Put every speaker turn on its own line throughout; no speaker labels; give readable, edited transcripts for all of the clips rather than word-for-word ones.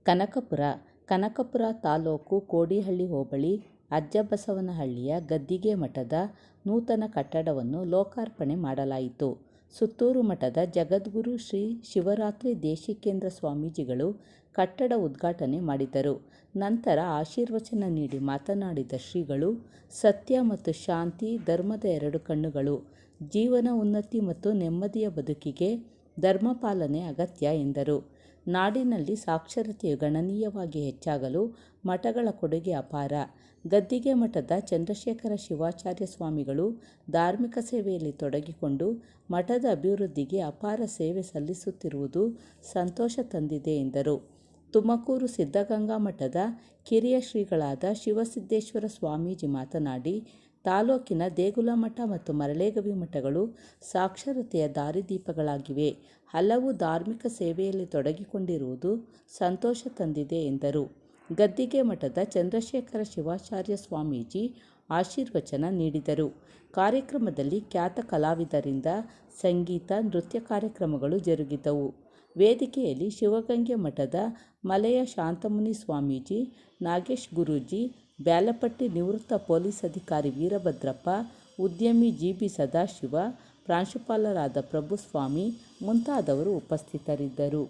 ಕನಕಪುರ ಕನಕಪುರ ತಾಲೂಕು ಕೋಡಿಹಳ್ಳಿ ಹೋಬಳಿ ಅಜ್ಜಬಸವನಹಳ್ಳಿಯ ಗದ್ದಿಗೆ ಮಠದ ನೂತನ ಕಟ್ಟಡವನ್ನು ಲೋಕಾರ್ಪಣೆ ಮಾಡಲಾಯಿತು. ಸುತ್ತೂರು ಮಠದ ಜಗದ್ಗುರು ಶ್ರೀ ಶಿವರಾತ್ರಿ ದೇಶಿಕೇಂದ್ರ ಸ್ವಾಮೀಜಿಗಳು ಕಟ್ಟಡ ಉದ್ಘಾಟನೆ ಮಾಡಿದರು. ನಂತರ ಆಶೀರ್ವಚನ ನೀಡಿ ಮಾತನಾಡಿದ ಶ್ರೀಗಳು, ಸತ್ಯ ಮತ್ತು ಶಾಂತಿ ಧರ್ಮದ ಎರಡು ಕಣ್ಣುಗಳು. ಜೀವನ ಉನ್ನತಿ ಮತ್ತು ನೆಮ್ಮದಿಯ ಬದುಕಿಗೆ ಧರ್ಮ ಪಾಲನೆ ಅಗತ್ಯ ಎಂದರು. ನಾಡಿನಲ್ಲಿ ಸಾಕ್ಷರತೆಯು ಗಣನೀಯವಾಗಿ ಹೆಚ್ಚಾಗಲು ಮಠಗಳ ಕೊಡುಗೆ ಅಪಾರ. ಗದ್ದಿಗೆ ಮಠದ ಚಂದ್ರಶೇಖರ ಶಿವಾಚಾರ್ಯ ಸ್ವಾಮಿಗಳು ಧಾರ್ಮಿಕ ಸೇವೆಯಲ್ಲಿ ತೊಡಗಿಕೊಂಡು ಮಠದ ಅಭಿವೃದ್ಧಿಗೆ ಅಪಾರ ಸೇವೆ ಸಲ್ಲಿಸುತ್ತಿರುವುದು ಸಂತೋಷ ತಂದಿದೆ ಎಂದರು. ತುಮಕೂರು ಸಿದ್ಧಗಂಗಾ ಮಠದ ಕಿರಿಯ ಶ್ರೀಗಳಾದ ಶಿವಸಿದ್ದೇಶ್ವರ ಸ್ವಾಮೀಜಿ ಮಾತನಾಡಿ, ತಾಲೂಕಿನ ದೇಗುಲ ಮಠ ಮತ್ತು ಮರಳೇಗವಿ ಮಠಗಳು ಸಾಕ್ಷರತೆಯ ದಾರಿದೀಪಗಳಾಗಿವೆ. ಹಲವು ಧಾರ್ಮಿಕ ಸೇವೆಯಲ್ಲಿ ತೊಡಗಿಕೊಂಡಿರುವುದು ಸಂತೋಷ ತಂದಿದೆ ಎಂದರು. ಗದ್ದಿಗೆ ಮಠದ ಚಂದ್ರಶೇಖರ ಶಿವಾಚಾರ್ಯ ಸ್ವಾಮೀಜಿ ಆಶೀರ್ವಚನ ನೀಡಿದರು. ಕಾರ್ಯಕ್ರಮದಲ್ಲಿ ಖ್ಯಾತ ಕಲಾವಿದರಿಂದ ಸಂಗೀತ, ನೃತ್ಯ ಕಾರ್ಯಕ್ರಮಗಳು ಜರುಗಿದವು. ವೇದಿಕೆಯಲ್ಲಿ ಶಿವಗಂಗೆ ಮಠದ ಮಲೆಯ ಶಾಂತಮುನಿ ಸ್ವಾಮೀಜಿ, ನಾಗೇಶ್ ಗುರೂಜಿ, ಬ್ಯಾಲಪಟ್ಟಿ ನಿವೃತ್ತ ಪೊಲೀಸ್ ಅಧಿಕಾರಿ ವೀರಭದ್ರಪ್ಪ, ಉದ್ಯಮಿ ಜಿ.ಬಿ. ಸದಾಶಿವ, ಪ್ರಾಂಶುಪಾಲರಾದ ಪ್ರಭುಸ್ವಾಮಿ ಮುಂತಾದವರು ಉಪಸ್ಥಿತರಿದ್ದರು.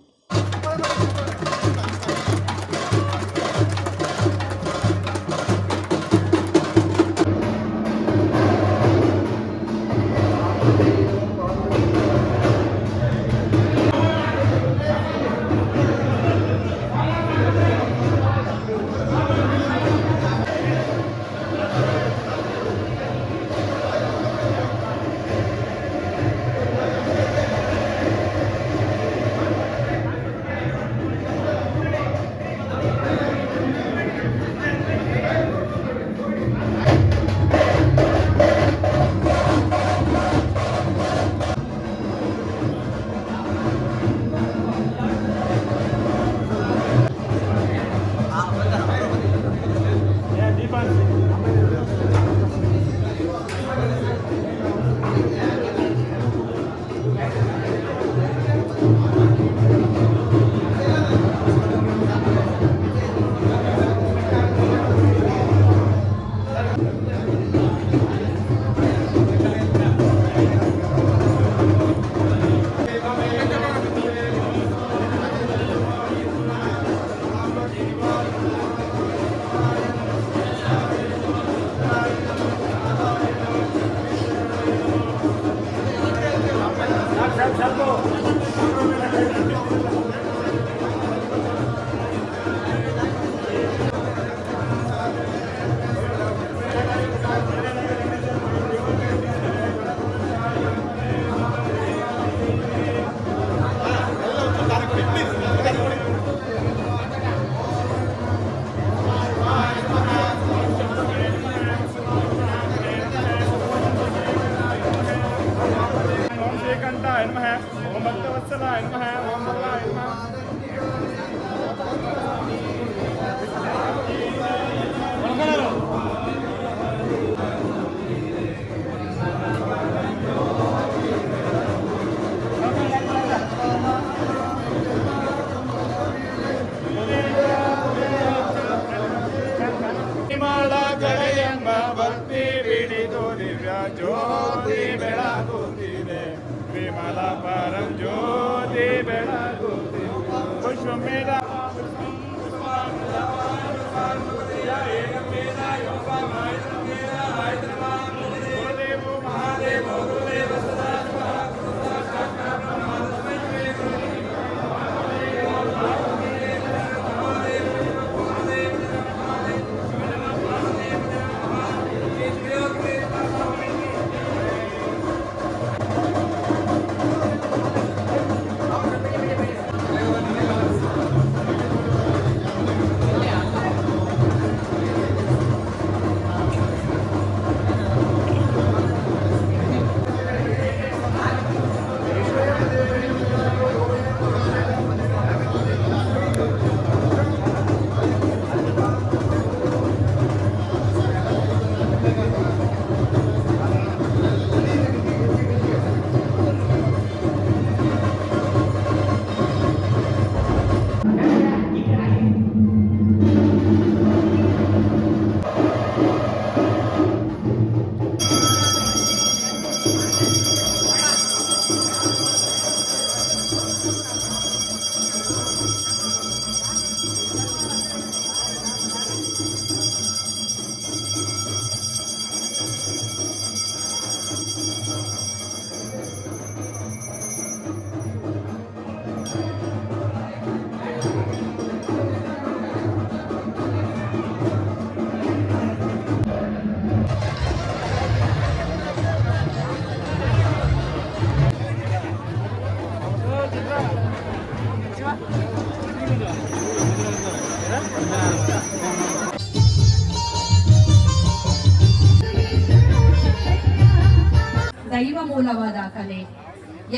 ದೈವ ಮೂಲವಾದ ಕಲೆ.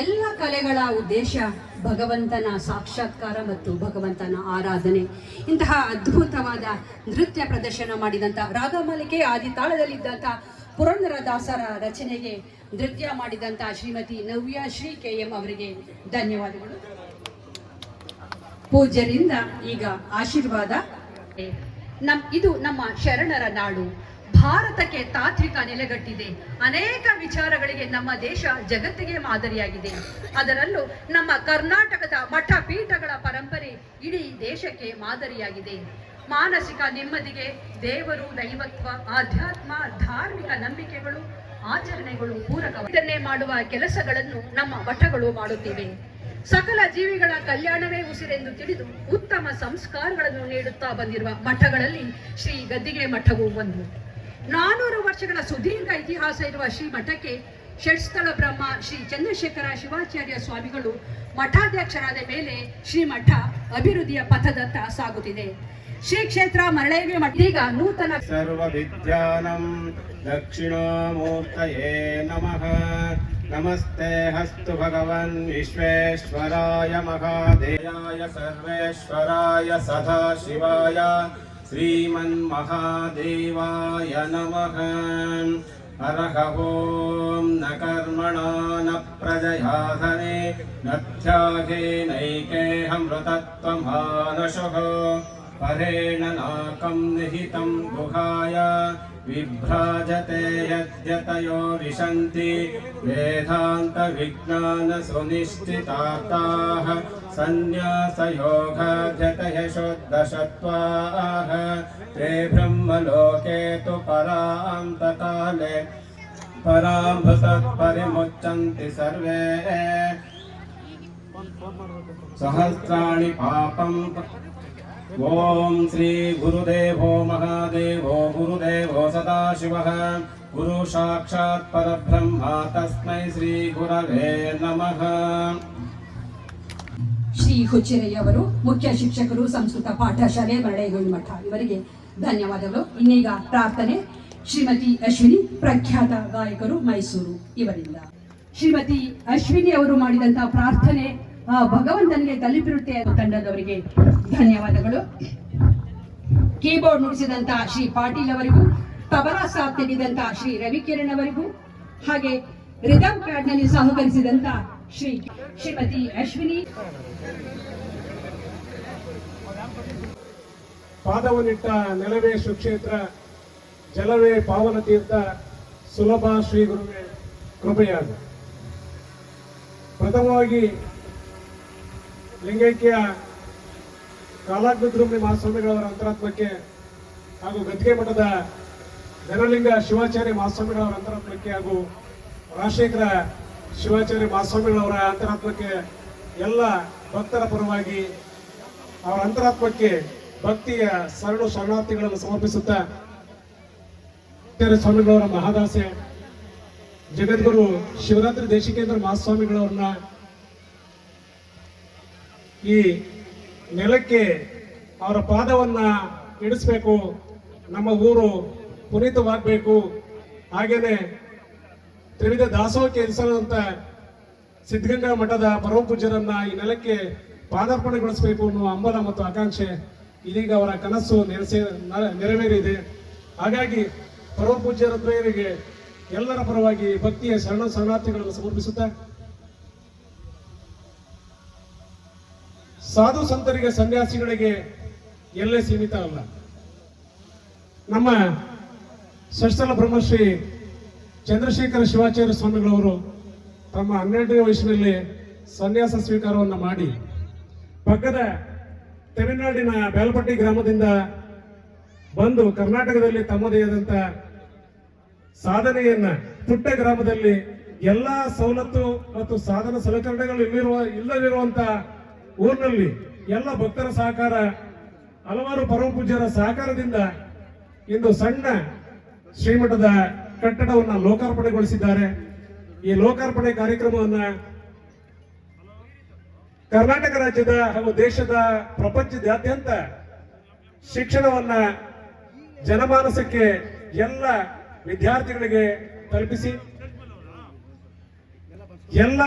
ಎಲ್ಲ ಕಲೆಗಳ ಉದ್ದೇಶ ಭಗವಂತನ ಸಾಕ್ಷಾತ್ಕಾರ ಮತ್ತು ಭಗವಂತನ ಆರಾಧನೆ. ಇಂತಹ ಅದ್ಭುತವಾದ ನೃತ್ಯ ಪ್ರದರ್ಶನ ಮಾಡಿದಂಥ ರಾಗಮಾಲಿಕೆ ಆದಿತಾಳದಲ್ಲಿದ್ದಂಥ ಪುರಂದರದಾಸರ ರಚನೆಗೆ ನೃತ್ಯ ಮಾಡಿದಂಥ ಶ್ರೀಮತಿ ನವ್ಯಶ್ರೀ KM ಅವರಿಗೆ ಧನ್ಯವಾದಗಳು. ಪೂಜ್ಯರಿಂದ ಈಗ ಆಶೀರ್ವಾದ. ಇದು ನಮ್ಮ ಶರಣರ ನಾಡು. ಭಾರತಕ್ಕೆ ತಾತ್ವಿಕ ನೆಲೆಗಟ್ಟಿದೆ. ಅನೇಕ ವಿಚಾರಗಳಿಗೆ ನಮ್ಮ ದೇಶ ಜಗತ್ತಿಗೆ ಮಾದರಿಯಾಗಿದೆ. ಅದರಲ್ಲೂ ನಮ್ಮ ಕರ್ನಾಟಕದ ಮಠ ಪೀಠಗಳ ಪರಂಪರೆ ಇಡೀ ದೇಶಕ್ಕೆ ಮಾದರಿಯಾಗಿದೆ. ಮಾನಸಿಕ ನೆಮ್ಮದಿಗೆ ದೇವರು, ದೈವತ್ವ, ಆಧ್ಯಾತ್ಮ, ಧಾರ್ಮಿಕ ನಂಬಿಕೆಗಳು, ಆಚರಣೆಗಳು ಪೂರಕವನ್ನೇ ಮಾಡುವ ಕೆಲಸಗಳನ್ನು ನಮ್ಮ ಮಠಗಳು ಮಾಡುತ್ತಿವೆ. ಸಕಲ ಜೀವಿಗಳ ಕಲ್ಯಾಣವೇ ಉಸಿರೆಂದು ತಿಳಿದು ಉತ್ತಮ ಸಂಸ್ಕಾರಗಳನ್ನು ನೀಡುತ್ತಾ ಬಂದಿರುವ ಮಠಗಳಲ್ಲಿ ಶ್ರೀ ಗದ್ದಿಗೆ ಮಠವು ಒಂದು. 400 ವರ್ಷಗಳ ಸುದೀರ್ಘ ಇತಿಹಾಸ ಇರುವ ಶ್ರೀ ಮಠಕ್ಕೆ ಷಟ್ಸ್ಥಳ ಬ್ರಹ್ಮ ಶ್ರೀ ಚಂದ್ರಶೇಖರ ಶಿವಾಚಾರ್ಯ ಸ್ವಾಮಿಗಳು ಮಠಾಧ್ಯಕ್ಷರಾದ ಮೇಲೆ ಶ್ರೀಮಠ ಅಭಿವೃದ್ಧಿಯ ಪಥದತ್ತ ಸಾಗುತ್ತಿದೆ. ಶ್ರೀ ಕ್ಷೇತ್ರ ಮರಳೇವೆ ಮಠ ಈಗ ನೂತನ
ಸರ್ವ ವಿದ್ಯಾನಂ ದಕ್ಷಿಣಾಮೂರ್ತಯೇ ನಮಃ. ನಮಸ್ತೆ ಹಸ್ತು ಭಗವನ್ ವಿಶ್ವೇಶ್ವರಾಯ ಮಹಾದೇವಾಯ ಸರ್ವೇಶ್ವರಾಯ ಸದಾಶಿವಾಯ ಶ್ರೀಮನ್ಮಹಾದೇವಾಯ ನಮಃ. ಹರಃ ಓಂ ನ ಕರ್ಮಣಾ ನ ಪ್ರಜಯಾಧನೆ ನ ತ್ಯಾಗೇನೈಕೇಹಮೃತತ್ವಮಾನಶಃ. ಪರೇಣ ನಾಕಂ ನಿಹಿತಂ ಗುಹಾಯ ವಿಭ್ರಾಜತೆ ಯದ್ಯತಯೋ ವಿಶಂತಿ. ವೇದಾಂತ ವಿಜ್ಞಾನ ಸುನಿಶ್ಚಿತಾರ್ಥಾಃ ಸನ್ಯಾಸಯೋಗಾಧ್ಯತಯ ಶುದ್ಧಸತ್ವಾಃ. ತೇ ಬ್ರಹ್ಮಲೋಕೆ ತು ಪರಾಂತಕಾಲೆ ಪರಾಮೃತಪರಿಮುಚ್ಯಂತಿ ಸರ್ವೇ. ಸಹಸ್ರಾಣಿ ಪಾಪಂ. ಓಂ ಶ್ರೀ ಗುರುದೇವೋ ಮಹಾದೇವೋ ಗುರುದೇವೋ ಸದಾಶಿವಃ. ಗುರು ಸಾಕ್ಷಾತ್ ಪರಬ್ರಹ್ಮ ತಸ್ಮೈ ಶ್ರೀ ಗುರವೇ ನಮಃ.
ಶ್ರೀ ಹುಚ್ಚೆರೆಯವರು ಮುಖ್ಯ ಶಿಕ್ಷಕರು, ಸಂಸ್ಕೃತ ಪಾಠಶಾಲೆ ಮರಳೇಗೌಡ ಮಠ ಇವರಿಗೆ ಧನ್ಯವಾದಗಳು. ಇನ್ನೀಗ ಪ್ರಾರ್ಥನೆ ಶ್ರೀಮತಿ ಅಶ್ವಿನಿ, ಪ್ರಖ್ಯಾತ ಗಾಯಕರು, ಮೈಸೂರು ಇವರಿಂದ. ಶ್ರೀಮತಿ ಅಶ್ವಿನಿ ಅವರು ಮಾಡಿದಂತಹ ಪ್ರಾರ್ಥನೆ ಭಗವಂತನಿಗೆ ತಲುಪಿರುತ್ತೆ. ತಂಡದವರಿಗೆ ಧನ್ಯವಾದಗಳು. ಕೀಬೋರ್ಡ್ ನುಡಿಸಿದಂತಹ ಶ್ರೀ ಪಾಟೀಲ್ ಅವರಿಗೂ, ತಬಲಾ ಸಾಥ್ ನೀಡಿದಂತಹ ಶ್ರೀ ರವಿಕಿರಣ್ ಅವರಿಗೂ, ಹಾಗೆ ರಿದಮ್ ಪ್ಯಾಡ್ ನಲ್ಲಿ ಸಹಕರಿಸಿದಂತ ಶ್ರೀಮತಿ ಅಶ್ವಿನಿ.
ಪಾದವನ್ನಿಟ್ಟ ನೆಲವೇ ಸುಕ್ಷೇತ್ರ, ಜಲವೇ ಪಾವನ ತೀರ್ಥ, ಸುಲಭ ಶ್ರೀ ಗುರುವೇ ಕೃಪೆಯಾಗ. ಪ್ರಥಮವಾಗಿ ಲಿಂಗೈಕ್ಯ ಕಾಲಾಗ್ನಿದ್ರುಮಿ ಮಹಾಸ್ವಾಮಿಗಳವರ ಅಂತರಾತ್ಮಕ್ಕೆ ಹಾಗೂ ಗದ್ದಿಗೆ ಮಠದ ಧನಲಿಂಗ ಶಿವಾಚಾರ್ಯ ಮಹಾಸ್ವಾಮಿಗಳವರ ಅಂತರಾತ್ಮಕ್ಕೆ ಹಾಗೂ ರಾಜಶೇಖರ ಶಿವಾಚಾರ್ಯ ಮಹಾಸ್ವಾಮಿಗಳವರ ಅಂತರಾತ್ಮಕ್ಕೆ ಎಲ್ಲ ಭಕ್ತರ ಪರವಾಗಿ ಅವರ ಅಂತರಾತ್ಮಕ್ಕೆ ಭಕ್ತಿಯ ಶರಣಾರ್ಥಿಗಳನ್ನು ಸಮರ್ಪಿಸುತ್ತಾ ಸ್ವಾಮಿಗಳವರ ಮಹಾದಾಸೆ ಜಗದ್ಗುರು ಶಿವರಾತ್ರಿ ದೇಶಿಕೇಂದ್ರ ಮಹಾಸ್ವಾಮಿಗಳವ್ರನ್ನ ಈ ನೆಲಕ್ಕೆ ಅವರ ಪಾದವನ್ನ ಇಡಿಸ್ಬೇಕು, ನಮ್ಮ ಊರು ಪುನೀತವಾಗಬೇಕು, ಹಾಗೇನೆ ತ್ರಿವಿಧ ದಾಸೋಹಕ್ಕೆ ಇರಿಸುವಂತ ಸಿದ್ಧಗಂಗಾ ಮಠದ ಪರಮ ಪೂಜ್ಯರನ್ನ ಈ ನೆಲಕ್ಕೆ ಪಾದಾರ್ಪಣೆಗೊಳಿಸಬೇಕು ಅನ್ನುವ ಹಂಬಲ ಮತ್ತು ಆಕಾಂಕ್ಷೆ ಇದೀಗ ಅವರ ಕನಸು ನೆರವೇರಿದೆ. ಹಾಗಾಗಿ ಪರಮ ಪೂಜ್ಯರ ದ್ವಯರಿಗೆ ಎಲ್ಲರ ಪರವಾಗಿ ಭಕ್ತಿಯ ಶರಣಾರ್ಥಿಗಳನ್ನು ಸಮರ್ಪಿಸುತ್ತಾ, ಸಾಧು ಸಂತರಿಗೆ ಸನ್ಯಾಸಿಗಳಿಗೆ ಎಲ್ಲೇ ಸೀಮಿತ ಅಲ್ಲ. ನಮ್ಮ ಷಟ್ಸ್ಥಲ ಬ್ರಹ್ಮಶ್ರೀ ಚಂದ್ರಶೇಖರ ಶಿವಾಚಾರ್ಯ ಸ್ವಾಮಿಗಳವರು ತಮ್ಮ 12ನೇ ವಯಸ್ಸಿನಲ್ಲಿ ಸನ್ಯಾಸ ಸ್ವೀಕಾರವನ್ನು ಮಾಡಿ ಪಕ್ಕದ ತಮಿಳುನಾಡಿನ ಬೇಲ್ಪಟ್ಟಿ ಗ್ರಾಮದಿಂದ ಬಂದು ಕರ್ನಾಟಕದಲ್ಲಿ ತಮ್ಮದೇ ಆದಂತ ಸಾಧನೆಯನ್ನ ಪುಟ್ಟ ಗ್ರಾಮದಲ್ಲಿ ಎಲ್ಲಾ ಸವಲತ್ತು ಮತ್ತು ಸಾಧನ ಸಲಕರಣೆಗಳು ಇಲ್ಲದಿರುವಂತ ಊರಿನಲ್ಲಿ ಎಲ್ಲ ಭಕ್ತರ ಸಹಕಾರ, ಹಲವಾರು ಪರಮ ಪೂಜ್ಯರ ಸಹಕಾರದಿಂದ ಇಂದು ಸಣ್ಣ ಶ್ರೀಮಠದ ಕಟ್ಟಡವನ್ನು ಲೋಕಾರ್ಪಣೆಗೊಳಿಸಿದ್ದಾರೆ. ಈ ಲೋಕಾರ್ಪಣೆ ಕಾರ್ಯಕ್ರಮವನ್ನ ಕರ್ನಾಟಕ ರಾಜ್ಯದ ಹಾಗೂ ದೇಶದ ಪ್ರಪಂಚದಾದ್ಯಂತ ಶಿಕ್ಷಣವನ್ನ ಜನಮಾನಸಕ್ಕೆ ಎಲ್ಲ ವಿದ್ಯಾರ್ಥಿಗಳಿಗೆ ತಲುಪಿಸಿ ಎಲ್ಲ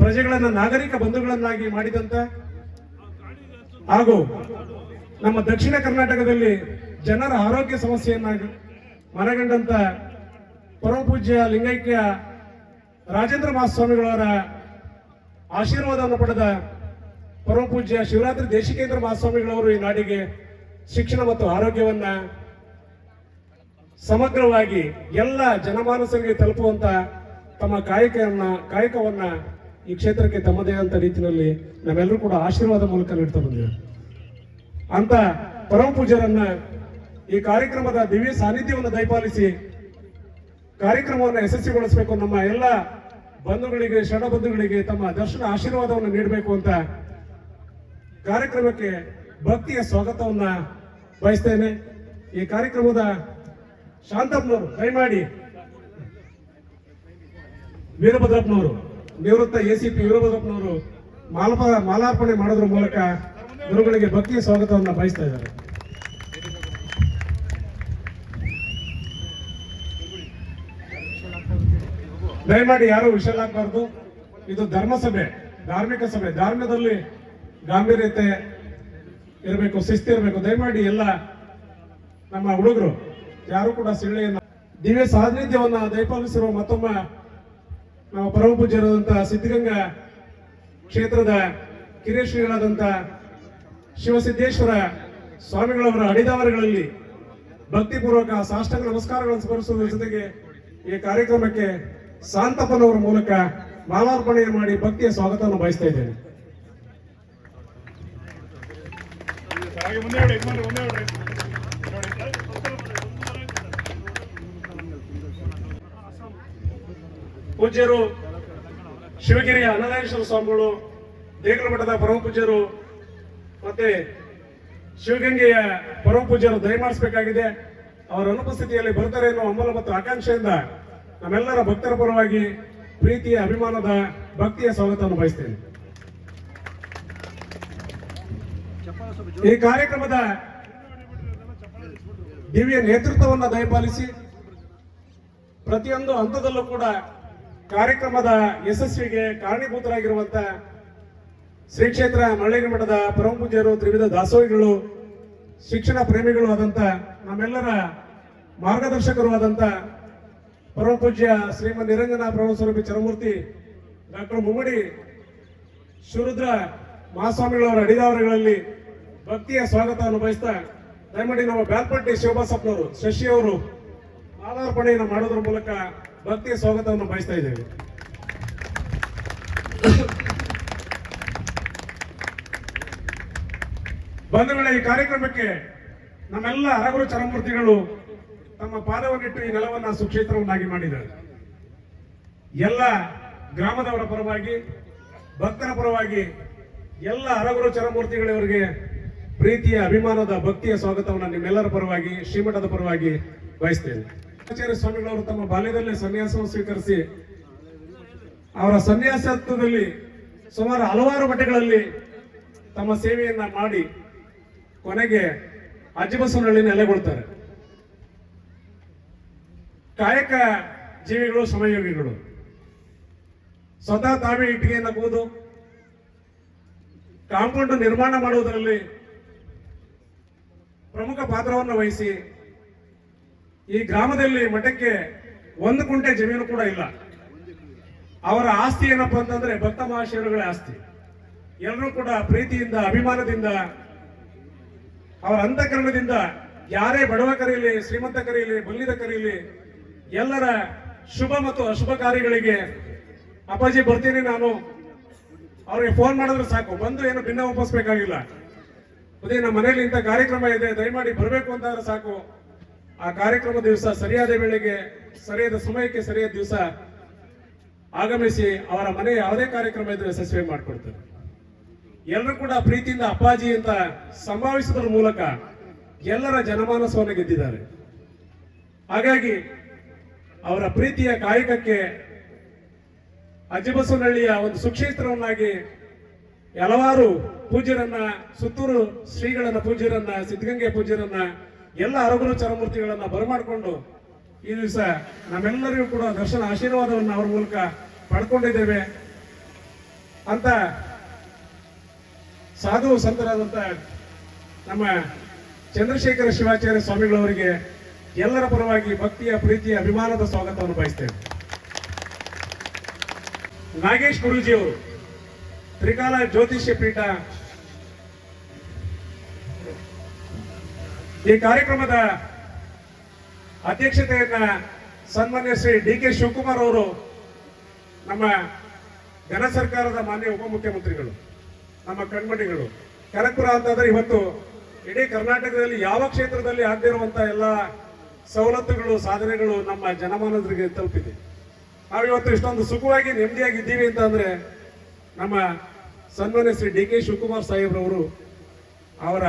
ಪ್ರಜೆಗಳನ್ನ ನಾಗರಿಕ ಬಂಧುಗಳನ್ನಾಗಿ ಮಾಡಿದಂತ ಹಾಗೂ ನಮ್ಮ ದಕ್ಷಿಣ ಕರ್ನಾಟಕದಲ್ಲಿ ಜನರ ಆರೋಗ್ಯ ಸಮಸ್ಯೆಯನ್ನ ಮನಗಂಡಂತ ಪರಮ ಪೂಜ್ಯ ಲಿಂಗೈಕ್ಯ ರಾಜೇಂದ್ರ ಮಹಾಸ್ವಾಮಿಗಳವರ ಆಶೀರ್ವಾದವನ್ನು ಪಡೆದ ಪರಮ ಪೂಜ್ಯ ಶಿವರಾತ್ರಿ ದೇಶಿಕೇಂದ್ರ ಮಹಾಸ್ವಾಮಿಗಳವರು ಈ ನಾಡಿಗೆ ಶಿಕ್ಷಣ ಮತ್ತು ಆರೋಗ್ಯವನ್ನ ಸಮಗ್ರವಾಗಿ ಎಲ್ಲ ಜನಮಾನಸರಿಗೆ ತಲುಪುವಂತ ತಮ್ಮ ಕಾಯಕವನ್ನ ಈ ಕ್ಷೇತ್ರಕ್ಕೆ ತಮ್ಮದೇ ಅಂತ ರೀತಿಯಲ್ಲಿ ನಾವೆಲ್ಲರೂ ಕೂಡ ಆಶೀರ್ವಾದ ಮೂಲಕ ನೀಡ್ತಾ ಬಂದಿದ್ದೇವೆ ಅಂತ ಪರಮ ಪೂಜ್ಯರನ್ನ ಈ ಕಾರ್ಯಕ್ರಮದ ದಿವ್ಯ ಸಾನ್ನಿಧ್ಯವನ್ನು ದಯಪಾಲಿಸಿ ಕಾರ್ಯಕ್ರಮವನ್ನು ಯಶಸ್ವಿಗೊಳಿಸಬೇಕು, ನಮ್ಮ ಎಲ್ಲ ಬಂಧುಗಳಿಗೆ ಶರಣ ಬಂಧುಗಳಿಗೆ ತಮ್ಮ ದರ್ಶನ ಆಶೀರ್ವಾದವನ್ನು ನೀಡಬೇಕು ಅಂತ ಕಾರ್ಯಕ್ರಮಕ್ಕೆ ಭಕ್ತಿಯ ಸ್ವಾಗತವನ್ನ ಬಯಸ್ತೇನೆ. ಈ ಕಾರ್ಯಕ್ರಮದ ಶಾಂತಪ್ಪನವರು ದಯಮಾಡಿ ವೀರಭದ್ರಪ್ಪನವರು ನಿವೃತ್ತ ACP ವೀರಭದ್ರಪ್ಪನವರು ಮಾಲಾರ್ಪಣೆ ಮಾಡೋದ್ರ ಮೂಲಕ ಗುರುಗಳಿಗೆ ಭಕ್ತಿಯ ಸ್ವಾಗತವನ್ನ ಬಯಸ್ತಾ ಇದ್ದಾರೆ. ದಯಮಾಡಿ ಯಾರು ವಿಷಯಲಾಗಬಾರ್ದು. ಇದು ಧರ್ಮಸಭೆ, ಧಾರ್ಮಿಕ ಸಭೆ, ಧಾರ್ಮದಲ್ಲಿ ಗಾಂಭೀರ್ಯತೆ ಇರಬೇಕು, ಶಿಸ್ತಿರಬೇಕು. ದಯಮಾಡಿ ಎಲ್ಲ ನಮ್ಮ ಹುಡುಗರು ಯಾರು ಕೂಡ ಸಿಳ್ಳೆಯನ್ನ ದಿವ್ಯ ಸಾನ್ನಿಧ್ಯವನ್ನ ದಯಪಾಲಿಸಿರುವ ಮತ್ತೊಮ್ಮ ನಾವು ಪರಮ ಪೂಜ್ಯರಾದಂತಹ ಸಿದ್ಧಗಂಗಾ ಕ್ಷೇತ್ರದ ಕಿರಿಯ ಶಿವಸಿದ್ದೇಶ್ವರ ಸ್ವಾಮಿಗಳವರ ಅಡಿದಾವರಗಳಲ್ಲಿ ಭಕ್ತಿಪೂರ್ವಕ ಸಾಷ್ಟಾಂಗ ನಮಸ್ಕಾರಗಳನ್ನು ಸ್ಮರಿಸುವುದರ ಜೊತೆಗೆ ಈ ಕಾರ್ಯಕ್ರಮಕ್ಕೆ ಶಾಂತಪ್ಪನವರ ಮೂಲಕ ಮಾಲಾರ್ಪಣೆ ಮಾಡಿ ಭಕ್ತಿಯ ಸ್ವಾಗತವನ್ನು ಬಯಸ್ತಾ ಇದ್ದೇನೆ. ಪೂಜ್ಯರು ಶಿವಗಿರಿಯ ಅನ್ನದಾನೇಶ್ವರ ಸ್ವಾಮಿಗಳು, ದೇಗಲ ಮಠದ ಪರಮ ಪೂಜ್ಯರು ಮತ್ತೆ ಶಿವಗಂಗೆಯ ಪರಮ ಪೂಜ್ಯರು ದಯಮಾಡಿಸಬೇಕಾಗಿದೆ. ಅವರ ಅನುಪಸ್ಥಿತಿಯಲ್ಲಿ ಬರ್ತಾರೆ ಎನ್ನುವ ಹಂಬಲ ಮತ್ತು ಆಕಾಂಕ್ಷೆಯಿಂದ ನಮ್ಮೆಲ್ಲರ ಭಕ್ತರ ಪರವಾಗಿ ಪ್ರೀತಿಯ, ಅಭಿಮಾನದ, ಭಕ್ತಿಯ ಸ್ವಾಗತವನ್ನು ಬಯಸ್ತೇನೆ. ಈ ಕಾರ್ಯಕ್ರಮದ ದಿವ್ಯ ನೇತೃತ್ವವನ್ನು ದಯಪಾಲಿಸಿ ಪ್ರತಿಯೊಂದು ಹಂತದಲ್ಲೂ ಕೂಡ ಕಾರ್ಯಕ್ರಮದ ಯಶಸ್ವಿಗೆ ಕಾರಣೀಭೂತರಾಗಿರುವಂತ ಶ್ರೀ ಕ್ಷೇತ್ರ ಮಳ್ಳೇರಿ ಮಠದ ಪರಮ ಪೂಜ್ಯರು, ತ್ರಿವಿಧ ದಾಸೋಹಿಗಳು, ಶಿಕ್ಷಣ ಪ್ರೇಮಿಗಳು ಆದಂತ ನಮ್ಮೆಲ್ಲರ ಮಾರ್ಗದರ್ಶಕರು ಆದಂತ ಪರಮ ಪೂಜ್ಯ ಶ್ರೀಮನ್ ನಿರಂಜನ ಪ್ರಭುಸ್ವರೂಪಿ ಚರಮೂರ್ತಿ ಡಾಕ್ಟರ್ ಮುಮ್ಮಡಿ ಶಿವರುದ್ರ ಮಹಾಸ್ವಾಮಿಗಳವರ ಅಡಿದಾವರಗಳಲ್ಲಿ ಭಕ್ತಿಯ ಸ್ವಾಗತವನ್ನು ಬಯಸ್ತಾ ದಯಮಾಡಿ ನಮ್ಮ ಬ್ಯಾಲ್ಪಟ್ಟಿ ಶಿವಬಸಪ್ಪನವರು, ಶಶಿಯವರು ಮಾಲಾರ್ಪಣೆಯನ್ನು ಮಾಡೋದ್ರ ಮೂಲಕ ಭಕ್ತಿಯ ಸ್ವಾಗತವನ್ನು ಬಯಸ್ತಾ ಇದ್ದೇವೆ. ಬಂಧುಗಳ ಈ ಕಾರ್ಯಕ್ರಮಕ್ಕೆ ನಮ್ಮೆಲ್ಲ ಹರಗುರು ಚರಮೂರ್ತಿಗಳು ತಮ್ಮ ಪಾದವನ್ನಿಟ್ಟು ಈ ನೆಲವನ್ನ ಸುಕ್ಷೇತ್ರವನ್ನಾಗಿ ಮಾಡಿದ್ದಾರೆ. ಎಲ್ಲ ಗ್ರಾಮದವರ ಪರವಾಗಿ, ಭಕ್ತರ ಪರವಾಗಿ ಎಲ್ಲ ಹರಗುರು ಚರಮೂರ್ತಿಗಳವರಿಗೆ ಪ್ರೀತಿಯ, ಅಭಿಮಾನದ, ಭಕ್ತಿಯ ಸ್ವಾಗತವನ್ನು ನಿಮ್ಮೆಲ್ಲರ ಪರವಾಗಿ, ಶ್ರೀಮಠದ ಪರವಾಗಿ ಬಯಸ್ತೇನೆ. ಆಚಾರ್ಯ ಸ್ವಾಮಿಗಳವರು ತಮ್ಮ ಬಾಲ್ಯದಲ್ಲೇ ಸನ್ಯಾಸವನ್ನು ಸ್ವೀಕರಿಸಿ ಅವರ ಸನ್ಯಾಸತ್ವದಲ್ಲಿ ಸುಮಾರು ಹಲವಾರು ಮಠಗಳಲ್ಲಿ ತಮ್ಮ ಸೇವೆಯನ್ನ ಮಾಡಿ ಕೊನೆಗೆ ಅಜ್ಜಿಬಸವನಹಳ್ಳಿ ನೆಲೆಗೊಳ್ತಾರೆ. ಕಾಯಕ ಜೀವಿಗಳು, ಶ್ರಮಯೋಗಿಗಳು. ಸ್ವತಃ ತಾವೇ ಇಟ್ಟಿಗೆಯನ್ನು ಕೂದು ಕಾಂಪೌಂಡ್ ನಿರ್ಮಾಣ ಮಾಡುವುದರಲ್ಲಿ ಪ್ರಮುಖ ಪಾತ್ರವನ್ನು ವಹಿಸಿ ಈ ಗ್ರಾಮದಲ್ಲಿ ಮಠಕ್ಕೆ 1 ಕುಂಟೆ ಜಮೀನು ಕೂಡ ಇಲ್ಲ. ಅವರ ಆಸ್ತಿ ಏನಪ್ಪಾ ಅಂತಂದ್ರೆ ಭಕ್ತ ಮಹಾಶಯರುಗಳ ಆಸ್ತಿ. ಎಲ್ಲರೂ ಕೂಡ ಪ್ರೀತಿಯಿಂದ, ಅಭಿಮಾನದಿಂದ, ಅವರ ಅಂತಃಕರಣದಿಂದ ಯಾರೇ ಬಡವ ಕರೆಯಲಿ, ಶ್ರೀಮಂತ ಕರೆಯಲಿ, ಬಲ್ಲಿದ ಕರೆಯಲಿ, ಎಲ್ಲರ ಶುಭ ಮತ್ತು ಅಶುಭ ಕಾರ್ಯಗಳಿಗೆ ಅಪ್ಪಾಜಿ ಬರ್ತೀನಿ ನಾನು, ಅವ್ರಿಗೆ ಫೋನ್ ಮಾಡಿದ್ರೆ ಸಾಕು, ಬಂದು ಏನು ಭಿನ್ನ ಒಪ್ಪಿಸ್ಬೇಕಾಗಿಲ್ಲ. ಅದೇ ನಮ್ಮ ಮನೆಯಲ್ಲಿ ಇಂಥ ಕಾರ್ಯಕ್ರಮ ಇದೆ, ದಯಮಾಡಿ ಬರಬೇಕು ಅಂತಂದ್ರೆ ಸಾಕು. ಆ ಕಾರ್ಯಕ್ರಮ ದಿವಸ ಸರಿಯಾದ ವೇಳೆಗೆ, ಸರಿಯಾದ ಸಮಯಕ್ಕೆ, ಸರಿಯಾದ ದಿವಸ ಆಗಮಿಸಿ ಅವರ ಮನೆ ಯಾವುದೇ ಕಾರ್ಯಕ್ರಮ ಇದ್ರೆ ಯಶಸ್ವಿ ಮಾಡಿಕೊಡ್ತಾರೆ. ಎಲ್ಲರೂ ಕೂಡ ಪ್ರೀತಿಯಿಂದ ಅಪ್ಪಾಜಿ ಅಂತ ಸಂಭಾವಿಸುವುದರ ಮೂಲಕ ಎಲ್ಲರ ಜನಮಾನಸವನ್ನು ಗೆದ್ದಿದ್ದಾರೆ. ಹಾಗಾಗಿ ಅವರ ಪ್ರೀತಿಯ ಕಾಯಕಕ್ಕೆ ಅಜ್ಜಿಬಸವನಹಳ್ಳಿಯ ಒಂದು ಸುಕ್ಷೇತ್ರವನ್ನಾಗಿ ಹಲವಾರು ಪೂಜ್ಯರನ್ನ, ಸುತ್ತೂರು ಶ್ರೀಗಳನ್ನ ಪೂಜ್ಯರನ್ನ, ಸಿದ್ಧಗಂಗೆ ಪೂಜ್ಯರನ್ನ, ಎಲ್ಲ ಅರಗುರು ಚರಮೂರ್ತಿಗಳನ್ನ ಬರಮಾಡಿಕೊಂಡು ಈ ದಿವಸ ನಮ್ಮೆಲ್ಲರಿಗೂ ಕೂಡ ದರ್ಶನ ಆಶೀರ್ವಾದವನ್ನು ಅವರ ಮೂಲಕ ಪಡ್ಕೊಂಡಿದ್ದೇವೆ ಅಂತ ಸಾಧು ಸಂತರಾದಂಥ ನಮ್ಮ ಚಂದ್ರಶೇಖರ ಶಿವಾಚಾರ್ಯ ಸ್ವಾಮಿಗಳವರಿಗೆ ಎಲ್ಲರ ಪರವಾಗಿ ಭಕ್ತಿಯ, ಪ್ರೀತಿಯ, ಅಭಿಮಾನದ ಸ್ವಾಗತವನ್ನು ಬಯಸ್ತೇವೆ. ನಾಗೇಶ್ ಗುರೂಜಿಯವರು ತ್ರಿಕಾಲ ಜ್ಯೋತಿಷ್ಯ ಪೀಠ ಈ ಕಾರ್ಯಕ್ರಮದ ಅಧ್ಯಕ್ಷತೆಯನ್ನ ಸನ್ಮಾನ್ಯ ಶ್ರೀ ಡಿ ಕೆ ಶಿವಕುಮಾರ್ ಅವರು, ನಮ್ಮ ಘನ ಸರ್ಕಾರದ ಮಾನ್ಯ ಉಪಮುಖ್ಯಮಂತ್ರಿಗಳು, ನಮ್ಮ ಕಣ್ಮಣಿಗಳು. ಕನಕಪುರ ಅಂತಂದ್ರೆ ಇವತ್ತು ಇಡೀ ಕರ್ನಾಟಕದಲ್ಲಿ ಯಾವ ಕ್ಷೇತ್ರದಲ್ಲಿ ಆಗದಿರುವಂತಹ ಎಲ್ಲ ಸವಲತ್ತುಗಳು, ಸಾಧನೆಗಳು ನಮ್ಮ ಜನಮಾನಸರಿಗೆ ತಲುಪಿದೆ. ನಾವಿವತ್ತು ಇಷ್ಟೊಂದು ಸುಖವಾಗಿ ನೆಮ್ಮದಿಯಾಗಿದ್ದೀವಿ ಅಂತಂದ್ರೆ ನಮ್ಮ ಸನ್ಮಾನ್ಯ ಶ್ರೀ ಡಿ ಕೆ ಶಿವಕುಮಾರ್ ಸಾಹೇಬ್ರವರು ಅವರ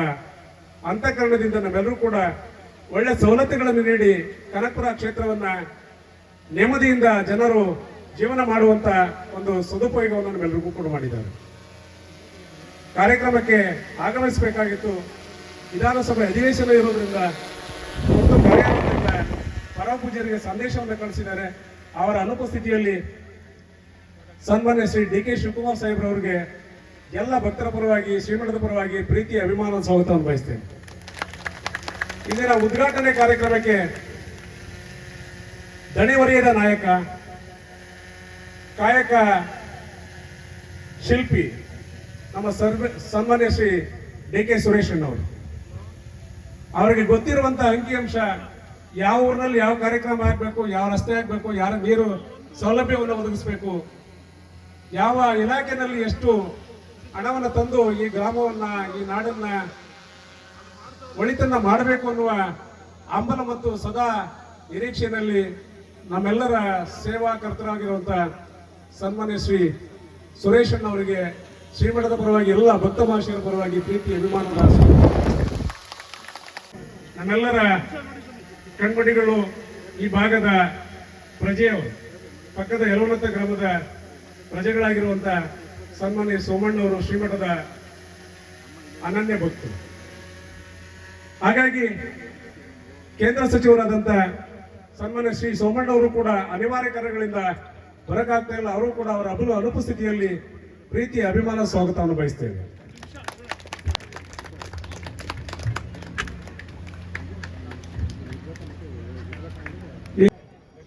ಅಂತಃಕರಣದಿಂದ ನಮ್ಮೆಲ್ಲರೂ ಕೂಡ ಒಳ್ಳೆ ಸವಲತ್ತುಗಳನ್ನು ನೀಡಿ ಕನಕಪುರ ಕ್ಷೇತ್ರವನ್ನ ನೆಮ್ಮದಿಯಿಂದ ಜನರು ಜೀವನ ಮಾಡುವಂತ ಒಂದು ಸದುಪಯೋಗವನ್ನು ನಮ್ಮೆಲ್ಲರಿಗೂ ಕೂಡ ಮಾಡಿದ್ದಾರೆ. ಕಾರ್ಯಕ್ರಮಕ್ಕೆ ಆಗಮಿಸಬೇಕಾಗಿತ್ತು. ವಿಧಾನಸಭೆ ಅಧಿವೇಶನ ಇರೋದ್ರಿಂದ ಒಂದು ಕಾರ್ಯಕ್ರಮದಿಂದ ಪರಮ ಪೂಜ್ಯರಿಗೆ ಸಂದೇಶವನ್ನು ಕಳಿಸಿದ್ದಾರೆ. ಅವರ ಅನುಪಸ್ಥಿತಿಯಲ್ಲಿ ಸನ್ಮಾನ್ಯ ಶ್ರೀ ಡಿ ಕೆ ಶಿವಕುಮಾರ್ ಸಾಹೇಬ್ರವರಿಗೆ ಎಲ್ಲ ಭಕ್ತರ ಪರವಾಗಿ, ಶ್ರೀಮಠದ ಪರವಾಗಿ ಪ್ರೀತಿ, ಅಭಿಮಾನದ ಸ್ವಾಗತವನ್ನು ಬಯಸ್ತೇನೆ. ಇಂದಿನ ಉದ್ಘಾಟನೆ ಕಾರ್ಯಕ್ರಮಕ್ಕೆ ದಣಿವರಿಯದ ನಾಯಕ, ಕಾಯಕ ಶಿಲ್ಪಿ ನಮ್ಮ ಸನ್ಮಾನ್ಯ ಶ್ರೀ ಡಿ ಕೆ ಸುರೇಶಣ್ಣವರು. ಅವರಿಗೆ ಗೊತ್ತಿರುವಂತಹ ಅಂಕಿಅಂಶ, ಯಾವ ಊರಿನಲ್ಲಿ ಯಾವ ಕಾರ್ಯಕ್ರಮ ಆಗಬೇಕು, ಯಾವ ರಸ್ತೆ ಆಗಬೇಕು, ಯಾರ ನೀರು ಸೌಲಭ್ಯವನ್ನು ಒದಗಿಸಬೇಕು, ಯಾವ ಇಲಾಖೆಯಲ್ಲಿ ಎಷ್ಟು ಹಣವನ್ನು ತಂದು ಈ ಗ್ರಾಮವನ್ನ, ಈ ನಾಡನ್ನ ಒಳಿತನ್ನ ಮಾಡಬೇಕು ಅನ್ನುವ ಹಂಬಲ ಮತ್ತು ಸದಾ ನಿರೀಕ್ಷೆಯಲ್ಲಿ ನಮ್ಮೆಲ್ಲರ ಸೇವಾಕರ್ತರಾಗಿರುವಂತ ಸನ್ಮಾನ್ಯ ಶ್ರೀ ಸುರೇಶಣ್ಣವರಿಗೆ ಶ್ರೀಮಠದ ಪರವಾಗಿ, ಎಲ್ಲ ಭಕ್ತ ಮಹಾಶಯರ ಪರವಾಗಿ ಪ್ರೀತಿ, ಅಭಿಮಾನದ ನಮ್ಮೆಲ್ಲರ ಕಣ್ಮಣಿಗಳು, ಈ ಭಾಗದ ಪ್ರಜೆಯವರು, ಪಕ್ಕದ ಯಲವನತ್ತ ಗ್ರಾಮದ ಪ್ರಜೆಗಳಾಗಿರುವಂತ ಸನ್ಮಾನ್ಯ ಸೋಮಣ್ಣವರು ಶ್ರೀಮಠದ ಅನನ್ಯ ಭಕ್ತರು. ಹಾಗಾಗಿ ಕೇಂದ್ರ ಸಚಿವರಾದಂತ ಸನ್ಮಾನ್ಯ ಶ್ರೀ ಸೋಮಣ್ಣವರು ಕೂಡ ಅನಿವಾರ್ಯ ಕಾರ್ಯಗಳಿಂದ ಬರಕಾಗ್ತಾ ಇಲ್ಲ. ಅವರು ಕೂಡ ಅವರ ಅನುಪಸ್ಥಿತಿಯಲ್ಲಿ ಪ್ರೀತಿ, ಅಭಿಮಾನ, ಸ್ವಾಗತವನ್ನು ಬಯಸ್ತೇವೆ.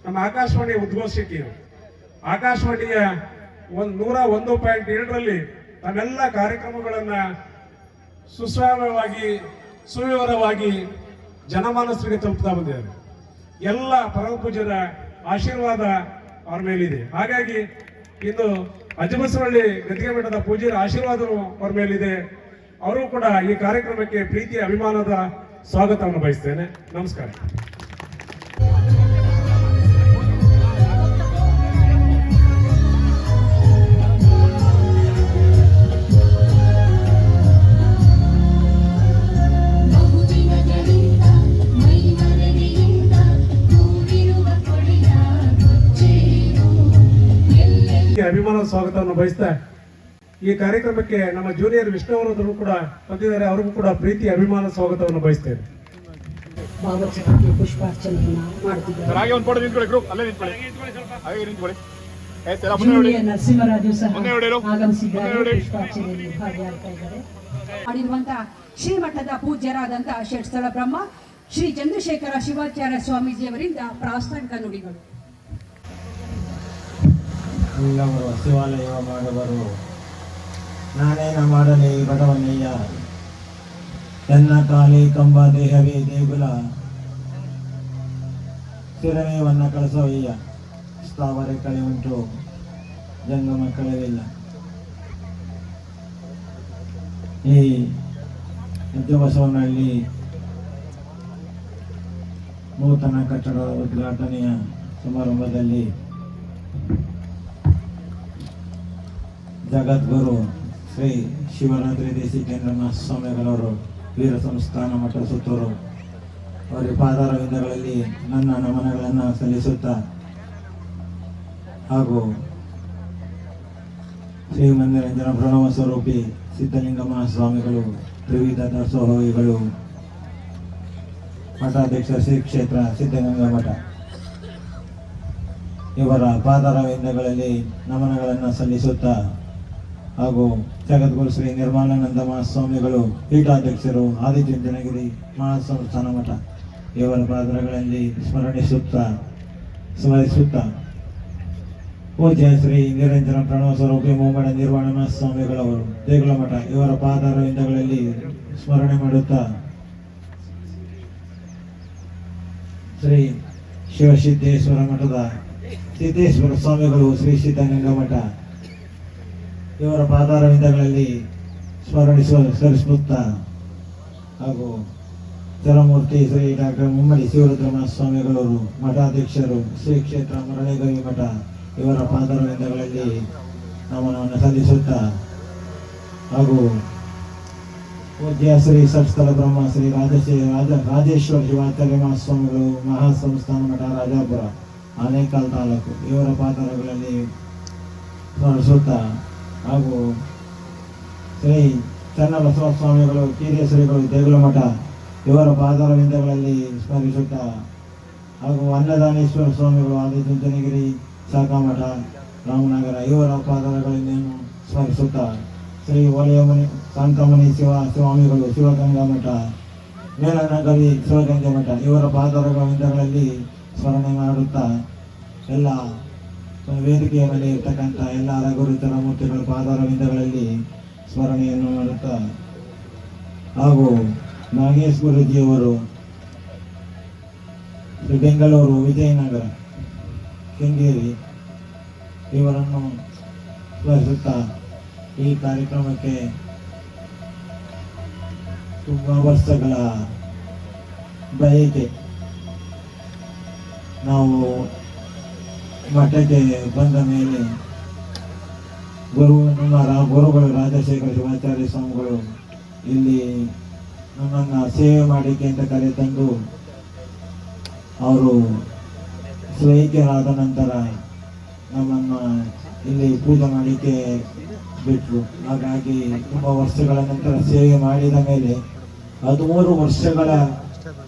ನಮ್ಮ ಆಕಾಶವಾಣಿ ಉದ್ಘೋಷಕಿಯರು, ಆಕಾಶವಾಣಿಯ 101.7ರಲ್ಲಿ ತಮ್ಮೆಲ್ಲ ಕಾರ್ಯಕ್ರಮಗಳನ್ನ ಸುಸ್ವಾಮ್ಯವಾಗಿ, ಸುವಿವರವಾಗಿ ಜನಮಾನಸರಿಗೆ ತಲುಪ್ತಾ ಬಂದಿದ್ದಾರೆ. ಎಲ್ಲ ಪರಮ ಪೂಜ್ಯರ ಆಶೀರ್ವಾದ ಅವ್ರ ಮೇಲಿದೆ. ಹಾಗಾಗಿ ಇನ್ನು ಅಜ್ಜಬಸವಳ್ಳಿ ಗದ್ದಿಗೆ ಮಠದ ಪೂಜ್ಯರ ಆಶೀರ್ವಾದವು ಅವ್ರ ಮೇಲಿದೆ. ಅವರು ಕೂಡ ಈ ಕಾರ್ಯಕ್ರಮಕ್ಕೆ ಪ್ರೀತಿ, ಅಭಿಮಾನದ ಸ್ವಾಗತವನ್ನು ಬಯಸ್ತೇನೆ. ನಮಸ್ಕಾರ. ಅಭಿಮಾನದ ಸ್ವಾಗತವನ್ನು ಬಯಸ್ತಾ ಈ ಕಾರ್ಯಕ್ರಮಕ್ಕೆ ನಮ್ಮ ಜೂನಿಯರ್ ವಿಷ್ಣುವರ್ಧನ್ ಕೂಡ ಬಂದಿದ್ದಾರೆ. ಅವ್ರಿಗೂ ಕೂಡ ಪ್ರೀತಿ, ಅಭಿಮಾನದ ಸ್ವಾಗತವನ್ನು ಬಯಸ್ತೇವೆ.
ಭಾವಚಿತ್ರಕ್ಕೆ ಪುಷ್ಪಾರ್ಚನೆಯನ್ನ ಮಾಡುತ್ತಿದ್ದಾರೆ. ನರಸಿಂಹರಾಜು ಸಹ ಆಗಮಿಸಿದ್ದಾರೆ, ಪುಷ್ಪಾರ್ಚನೆಯಲ್ಲಿ ಭಾಗಿಯಾಗ್ತಾ ಇದ್ದಾರೆ.
ಮಾಡಿರುವಂತಹ ಶ್ರೀಮಠದ ಪೂಜ್ಯರಾದಂತಹ ಷಟ್ಸ್ಥಳ ಬ್ರಹ್ಮ ಶ್ರೀ ಚಂದ್ರಶೇಖರ ಶಿವಾಚಾರ್ಯ ಸ್ವಾಮೀಜಿಯವರಿಂದ ಪ್ರಾಸ್ತಾವಿಕ ನುಡಿಗಳು.
ಎಲ್ಲವರು ಶಿವಾಲಯ ಮಾಡುವರು, ನಾನೇನ ಮಾಡಲಿ ಬಡವನಯ್ಯ, ಎನ್ನ ಕಾಲಿ ಕಂಬ ದೇಹವೇ ದೇಗುಲ, ಸ್ಥಿರಮೇವನ್ನ ಕಳಿಸೋಯ್ಯ, ಸ್ಥಾವರ ಕಳೆ ಉಂಟು ಜಂಗಮ ಕಳೆವಿಲ್ಲ. ಈ ನಿತ್ಯವಸವನಲ್ಲಿ ನೂತನ ಕಟ್ಟಡದ ಉದ್ಘಾಟನೆಯ ಸಮಾರಂಭದಲ್ಲಿ ಜಗದ್ಗುರು ಶ್ರೀ ಶಿವರಾತ್ರಿ ದೇಶಿಕೇಂದ್ರ ಸ್ವಾಮಿಗಳವರು, ವೀರ ಸಂಸ್ಥಾನ ಮಠ ಸುತ್ತೂರು, ಅವರ ಪಾದಾರವಿಂದಗಳಲ್ಲಿ ನನ್ನ ನಮನಗಳನ್ನು ಸಲ್ಲಿಸುತ್ತಾ ಹಾಗೂ ಶ್ರೀ ಮಂದಿರಂಜನ ಪ್ರಣವ ಸ್ವರೂಪಿ ಸಿದ್ಧಲಿಂಗ ಮಹಾಸ್ವಾಮಿಗಳು, ತ್ರಿವಿಧ ದಾಸೋಹಿಗಳು, ಮಠಾಧ್ಯಕ್ಷ ಶ್ರೀ ಕ್ಷೇತ್ರ ಸಿದ್ಧಗಂಗಾ ಮಠ ಇವರ ಪಾದಾರವಿಂದಗಳಲ್ಲಿ ನಮನಗಳನ್ನು ಸಲ್ಲಿಸುತ್ತಾ ಹಾಗೂ ಜಗದ್ಗುರು ಶ್ರೀ ನಿರ್ಮಲಾನಂದ ಮಹಾಸ್ವಾಮಿಗಳು ಪೀಠಾಧ್ಯಕ್ಷರು ಆದಿಚುಂಚನಗಿರಿ ಮಹಾಸಂಸ್ಥಾನ ಮಠ ಇವರ ಪಾದಗಳಲ್ಲಿ ಸ್ಮರಿಸುತ್ತಾ ಪೂಜ್ಯ ಶ್ರೀ ನಿರಂಜನ ಪ್ರಣವ ಸ್ವರೂಪಿ ಮುಮ್ಮಡ ನಿರ್ವಾಣ ಮಹಾಸ್ವಾಮಿಗಳವರು ದೇಗುಲ ಮಠ ಇವರ ಪಾದಾರವಿಂದಗಳಲ್ಲಿ ಸ್ಮರಣೆ ಮಾಡುತ್ತಾ ಶ್ರೀ ಶಿವಸಿದ್ದೇಶ್ವರ ಮಠದ ಸಿದ್ದೇಶ್ವರ ಸ್ವಾಮಿಗಳು ಶ್ರೀ ಸಿದ್ಧಗಂಗಾ ಮಠ ಇವರ ಪಾದಾರವಿಂದಗಳಲ್ಲಿ ಸ್ಮರಿಸುತ್ತಾ ಹಾಗೂ ಚರಮೂರ್ತಿ ಶ್ರೀ ಡಾಕ್ಟರ್ ಮುಮ್ಮಡಿ ಶಿವರುದ್ರ ಮಹಾಸ್ವಾಮಿಗಳವರು ಮಠಾಧ್ಯಕ್ಷರು ಶ್ರೀ ಕ್ಷೇತ್ರ ಮರಳೇಗವಿ ಮಠ ಇವರ ಪಾದಾರವಿಂದಗಳಲ್ಲಿ ನಮನವನ್ನು ಸಲ್ಲಿಸುತ್ತಾ ಹಾಗೂ ಪೂಜ್ಯ ಶ್ರೀ ಸತ್ಸ್ಥಳ ಬ್ರಹ್ಮ ಶ್ರೀ ರಾಜೇಶ್ವರ ಶಿವಾಚಾರ್ಯ ಮಹಾಸ್ವಾಮಿಗಳು ಮಹಾಸಂಸ್ಥಾನ ಮಠ ರಾಜಾಪುರ ಆನೇಕಲ್ ತಾಲೂಕು ಇವರ ಪಾದಾರಗಳಲ್ಲಿ ಸ್ಮರಿಸುತ್ತಾ ಹಾಗೂ ಶ್ರೀ ಚನ್ನಬಸವ ಸ್ವಾಮಿಗಳು ಕೀರೇಶ್ವರಿಗಳು ದೇಗುಲ ಮಠ ಇವರ ಪಾದಾರವಿಂದಗಳಲ್ಲಿ ಸ್ಮರಿಸುತ್ತಾ ಹಾಗೂ ಅನ್ನದಾನೇಶ್ವರ ಸ್ವಾಮಿಗಳು ಆದಿಚುಂಚನಗಿರಿ ಶಾಖಾ ಮಠ ರಾಮನಗರ ಇವರ ಪಾದಾರಗಳನ್ನು ಸ್ಮರಿಸುತ್ತಾ ಶ್ರೀ ವಲಯಮಣಿ ಶಾಂತಮಣಿ ಸ್ವಾಮಿಗಳು ಶಿವಗಂಗಾ ಮಠ ಮೇಲನಗರಿ ಶಿವಗಂಗಾ ಮಠ ಇವರ ಪಾದಾರವಿಂದಗಳಲ್ಲಿ ಸ್ಮರಣೆ ಮಾಡುತ್ತಾ ಎಲ್ಲ ವೇದಿಕೆಯ ಮೇಲೆ ಇರ್ತಕ್ಕಂಥ ಎಲ್ಲ ರಘುರುಚರ ಮೂರ್ತಿಗಳ ಪಾದಾರವಿಂದಗಳಲ್ಲಿ ಸ್ಮರಣೆಯನ್ನು ಮಾಡುತ್ತಾ ಹಾಗೂ ನಾಗೇಶ್ ಗುರೂಜಿಯವರು ಬೆಂಗಳೂರು ವಿಜಯನಗರ ಕೆಂಗೇರಿ ಇವರನ್ನು ಸ್ಮರಿಸುತ್ತಾ ಈ ಕಾರ್ಯಕ್ರಮಕ್ಕೆ ತುಂಬ ವರ್ಷಗಳ ಬಯಕೆ ನಾವು ಮಠಕ್ಕೆ ಬಂದ ಮೇಲೆ ಗುರುಗಳು ರಾಜಶೇಖರ ಶಿವಾಚಾರ್ಯ ಸ್ವಾಮಿಗಳು ಇಲ್ಲಿ ನಮ್ಮನ್ನು ಸೇವೆ ಮಾಡಲಿಕ್ಕೆ ಅಂತ ಕರೆತಂದು ಅವರು ಸ್ವೈಕ್ಯರಾದ ನಂತರ ನಮ್ಮನ್ನು ಇಲ್ಲಿ ಪೂಜೆ ಮಾಡಲಿಕ್ಕೆ ಬಿಟ್ಟರು. ಹಾಗಾಗಿ ತುಂಬ ವರ್ಷಗಳ ನಂತರ ಸೇವೆ ಮಾಡಿದ ಮೇಲೆ 13 ವರ್ಷಗಳ